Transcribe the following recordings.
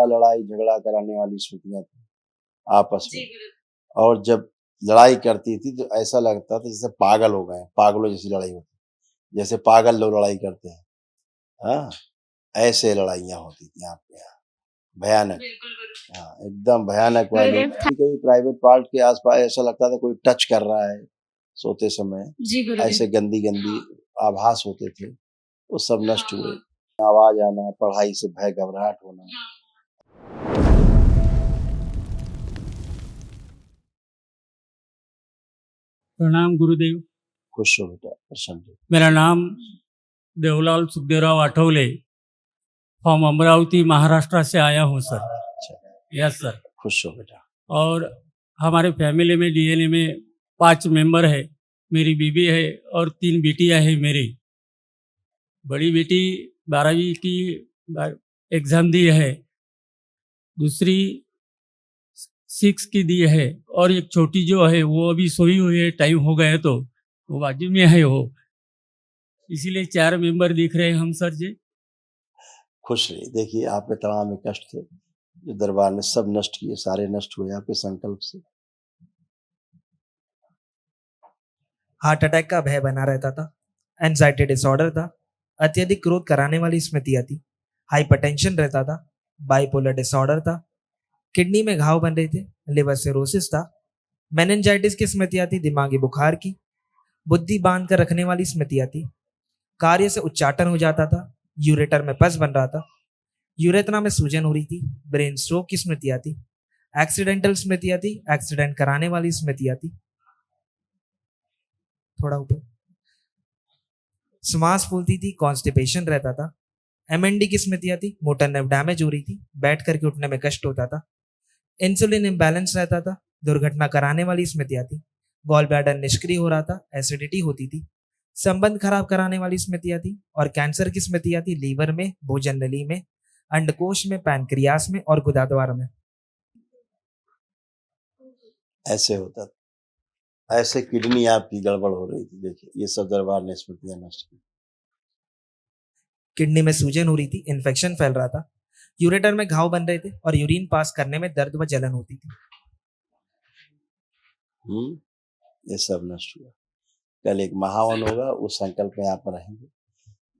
लड़ाई झगड़ा कराने वाली स्मृतियां थी आपस में। और जब लड़ाई करती थी तो ऐसा लगता था जैसे पागल हो गए, पागलों जैसी लड़ाई होती, जैसे पागल लोग लड़ाई करते हैं। हाँ, ऐसे लड़ाइयाँ होती थी आपके यहाँ, भयानक। हाँ, एकदम भयानक वाली। गुरुदेव कभी प्राइवेट पार्ट के आसपास ऐसा लगता था कोई टच कर रहा है सोते समय, जी गुरुदेव। ऐसे गंदी गंदी आभास होते थे, वो सब नष्ट हुए। आवाज आना, पढ़ाई से भय घबराहट होना। प्रणाम गुरुदेव। खुश हो बेटा, प्रसन्न हो। मेरा नाम देवलाल सुखदेवराव आठवले, फ्रॉम अमरावती महाराष्ट्र से आया हूँ सर। अच्छा, यस सर। खुश हो बेटा। और हमारे फैमिली में डीएनए में 5 मेंबर है। मेरी बीबी है और 3 बेटियां हैं मेरी। बड़ी बेटी 12वीं की एग्ज़ाम दी है, दूसरी 6 की दी है, और एक छोटी जो है वो अभी सोई हुई है, टाइम हो गया तो वो बाजू में है वो। इसीलिए 4 मेंबर दिख रहे हैं हम सर जी। खुश रहिए। देखिए आपके तनाव में कष्ट थे, जो दरबार ने सब नष्ट किए, सारे नष्ट हुए आपके संकल्प से। हार्ट अटैक का भय बना रहता था, एंजाइटी डिसऑर्डर था, अत्यधिक क्रोध कराने वाली स्मृतियां थी, हाइपरटेंशन रहता था, बाइपोलर डिसऑर्डर था, किडनी में घाव बन रहे थे, लिवर सिरोसिस था, मेनिंजाइटिस की स्मृतियां थी, दिमागी बुखार की, बुद्धि बांध कर रखने वाली स्मृतियां थी, कार्य से उच्चाटन हो जाता था, यूरेटर में पस बन रहा था, यूरेथ्रा में सूजन हो रही थी, ब्रेन स्ट्रोक की स्मृतियां थी, एक्सीडेंटल स्मृतियां थी, एक्सीडेंट कराने वाली स्मृतियां थी, थोड़ा ऊपर, श्वास फूलती थी, कॉन्स्टिपेशन रहता था, एमएनडी की स्मृतियां थी, मोटर नर्व डैमेज हो रही थी, बैठ करके उठने में कष्ट होता था, इंसुलिन इम्बैलेंस रहता था, दुर्घटना कराने वाली स्मृतियां थी, गॉल ब्लैडर निष्क्रिय हो रहा था, एसिडिटी होती थी, संबंध खराब कराने वाली स्मृतियां थी, और कैंसर की स्मृतियां थी, लीवर में, भोजन नली में, अंडकोश में, पैनक्रियास में और गुदाद्वार में। ऐसे होता था, ऐसे किडनी आपकी गड़बड़ हो रही थी। देखिए ये सब दरबार ने स्मृतियां नष्ट की। किडनी में सूजन हो रही थी, इन्फेक्शन फैल रहा था, यूरेटर में घाव बन रहे थे और यूरिन पास करने में दर्द व जलन होती थी। ये सब नष्ट हुआ। कल एक महावन होगा, उस संकल्प में आप रहेंगे।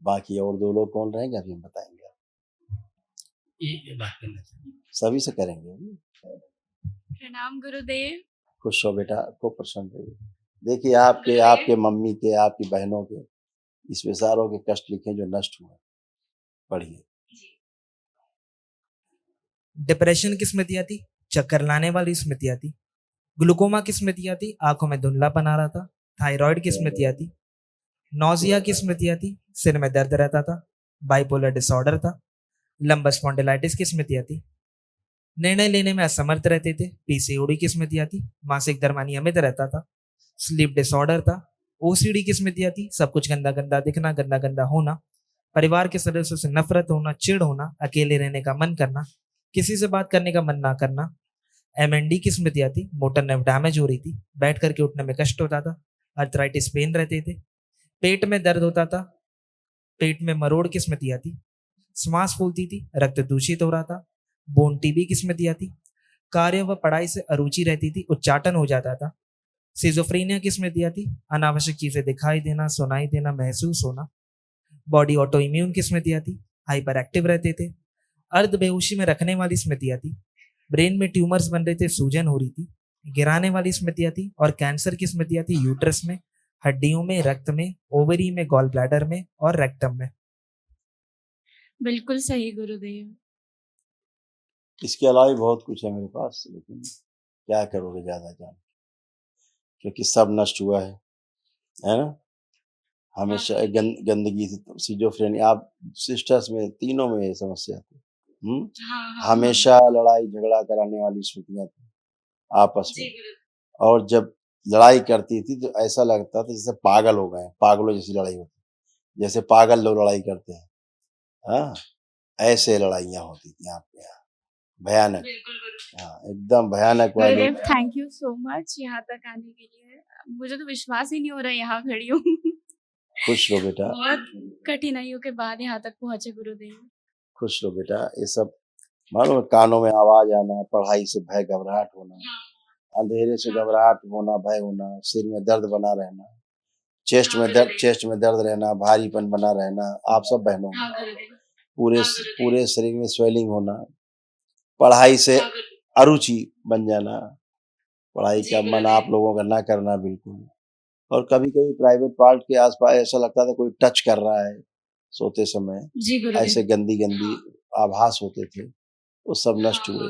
बाकी और 2 लोग कौन रहेंगे अभी हम बताएंगे। ये बात करना चाहिए। सभी से करेंगे। प्रणाम गुरुदेव। खुश हो बेटा, खूब प्रसन्न रहिए। देखिए आपके आपके मम्मी के, आपकी बहनों के इस विचारों के कष्ट लिखे जो नष्ट हुए, पढ़िए। डिप्रेशन की स्मृतियां थी, चक्कर लाने वाली स्मृतियां थी, ग्लूकोमा की स्मृतियां थी, आंखों में धुंधलापन आ रहा था, थायराइड की स्मृतियां थी, नौजिया की स्मृतियां थी, सिर में दर्द रहता था, बाइपोलर डिसऑर्डर था, लंबस स्पॉन्डिलाइटिस की स्मृतियां थी, निर्णय लेने में असमर्थ रहते थे, पीसीओडी की स्मृतियां थी, मासिक धर्म अनियमित रहता था, स्लीप डिसऑर्डर था, ओसीडी की स्मृतियां थी, सब कुछ गंदा गंदा दिखना, गंदा गंदा होना, परिवार के सदस्यों से नफरत होना, चिढ़ होना, अकेले रहने का मन करना, किसी से बात करने का मन ना करना, एमएनडी की स्मृतियां थी, मोटर नर्व डैमेज हो रही थी, बैठ करके उठने में कष्ट होता था, अर्थराइटिस पेन रहते थे, पेट में दर्द होता था, पेट में मरोड़ की स्मृतियां थी, श्वास फूलती थी, रक्त दूषित हो रहा था, बोन टीबी की स्मृतियां थी, कार्य व पढ़ाई से अरुचि रहती थी, उच्चाटन हो जाता था, सिजोफ्रेनिया की स्मृतियां थी, अनावश्यक चीजें दिखाई देना, सुनाई देना, महसूस होना, बॉडी ऑटो इम्यून की स्मृतियां थी, हाइपर एक्टिव रहते थे, अर्ध बेहोशी में रखने वाली स्मृतियां थी, ब्रेन में ट्यूमर्स बन रहे थे, सूजन हो रही थी, गिराने वाली स्मृतियां थी, और कैंसर की स्मृतियां थी, यूट्रस में, हड्डियों में, रक्त में, ओवरी में, गॉल ब्लैडर में और रेक्टम में। बिल्कुल सही गुरुदेव। इसके अलावा भी बहुत कुछ है मेरे पास, लेकिन क्या करोगे ज्यादा जान, क्योंकि सब नष्ट हुआ है ना। हमेशा गंदगी थी, सिजोफ्रेनिया, आप सिस्टर्स में तीनों में ये समस्या थी। हमेशा लड़ाई झगड़ा कराने वाली स्मृतियां थी आपस में। और जब लड़ाई करती थी तो ऐसा लगता था जैसे पागल हो गए, पागलों जैसी लड़ाई होती, जैसे पागल लोग लड़ाई करते हैं। हाँ, ऐसे लड़ाइयाँ होती थी आपके यहाँ, भयानक। हाँ, एकदम भयानक वाली। गुरुदेव थैंक यू सो मच यहाँ तक आने के लिए। मुझे तो विश्वास ही नहीं हो रहा यहाँ खड़ी हूँ। खुश रहो बेटा, बहुत कठिनाइयों के बाद यहाँ तक पहुंचे गुरुदेव। खुश रहो बेटा। ये सब मालूम है, कानों में आवाज आना, पढ़ाई से भय घबराहट होना, अंधेरे से घबराहट होना, भय होना, सिर में दर्द बना रहना, चेस्ट में दर्द रहना, भारीपन बना रहना, आप सब बहनों में पूरे शरीर में स्वेलिंग होना, पढ़ाई से अरुचि बन जाना, पढ़ाई का मन आप लोगों का ना करना बिल्कुल, और कभी कभी प्राइवेट पार्ट के आसपास ऐसा लगता था कोई टच कर रहा है सोते समय, जी गुरुदेव। ऐसे गंदी गंदी आभास होते थे, वो सब नष्ट हुए।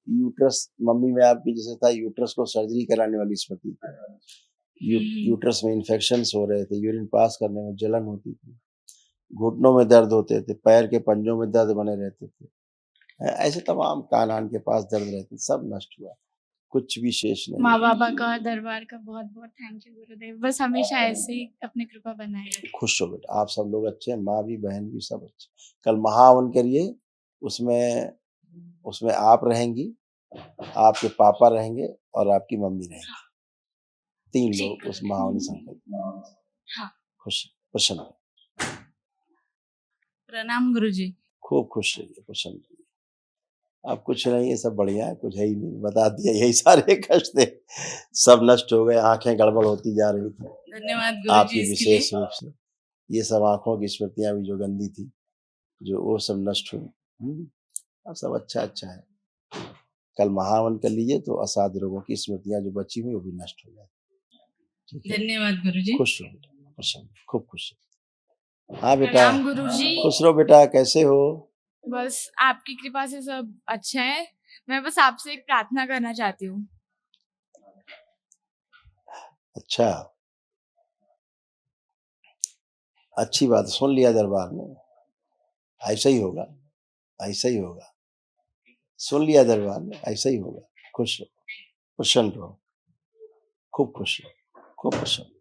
यूट्रस मम्मी में आपकी जैसे था, यूट्रस को सर्जरी कराने वाली स्मृति थी। यूट्रस में इन्फेक्शंस हो रहे थे, यूरिन पास करने में जलन होती थी, घुटनों में दर्द होते थे, पैर के पंजों में दर्द बने रहते थे, ऐसे तमाम कान के पास दर्द रहते, सब नष्ट हुआ, कुछ भी शेष नहीं। माँ बाबा का और दरबार का बहुत बहुत थैंक यू गुरुदेव, बस हमेशा ऐसे ही अपनी कृपा बनाए रखें। खुश हो बेटा, आप सब लोग अच्छे हैं, माँ भी बहन भी सब अच्छे। कल महाहवन करिए, उसमें आप रहेंगी, आपके पापा रहेंगे और आपकी मम्मी रहेंगी, 3 लोग उस महाहवन संकल्प में। हाँ। खुश प्रसन्न, प्रणाम गुरुजी। खूब खुश रहिए, प्रसन्न रहिए। अब कुछ नहीं है, सब बढ़िया है, कुछ है ही नहीं, बता दिया, यही सारे कष्ट थे, सब नष्ट हो गए, आंखें गड़बड़ होती जा रही थी धन्यवाद गुरुजी आपकी इसके लिए। विशेष रूप से, ये सब आंखों की स्मृतियां भी जो गंदी थी, जो वो सब नष्ट हुई। अब सब अच्छा अच्छा है। कल महावन कर लीजिए तो असाध्य रोगों की स्मृतियां जो बची हुई वो भी नष्ट हो जाए। ठीक है, धन्यवाद गुरुजी। खुश रहो बेटा, प्रसन्न, खूब खुश रहो। हाँ बेटा, प्रणाम गुरुजी। खुश रहो बेटा, कैसे हो? बस आपकी कृपा से सब अच्छा है, मैं बस आपसे एक प्रार्थना करना चाहती हूँ। अच्छा, अच्छी बात, सुन लिया दरबार में, ऐसा ही होगा, ऐसा ही होगा, सुन लिया दरबार में, ऐसा ही होगा। खुश रहो, प्रसन्न रहो, खूब खुश रहो, खूब प्रसन्न।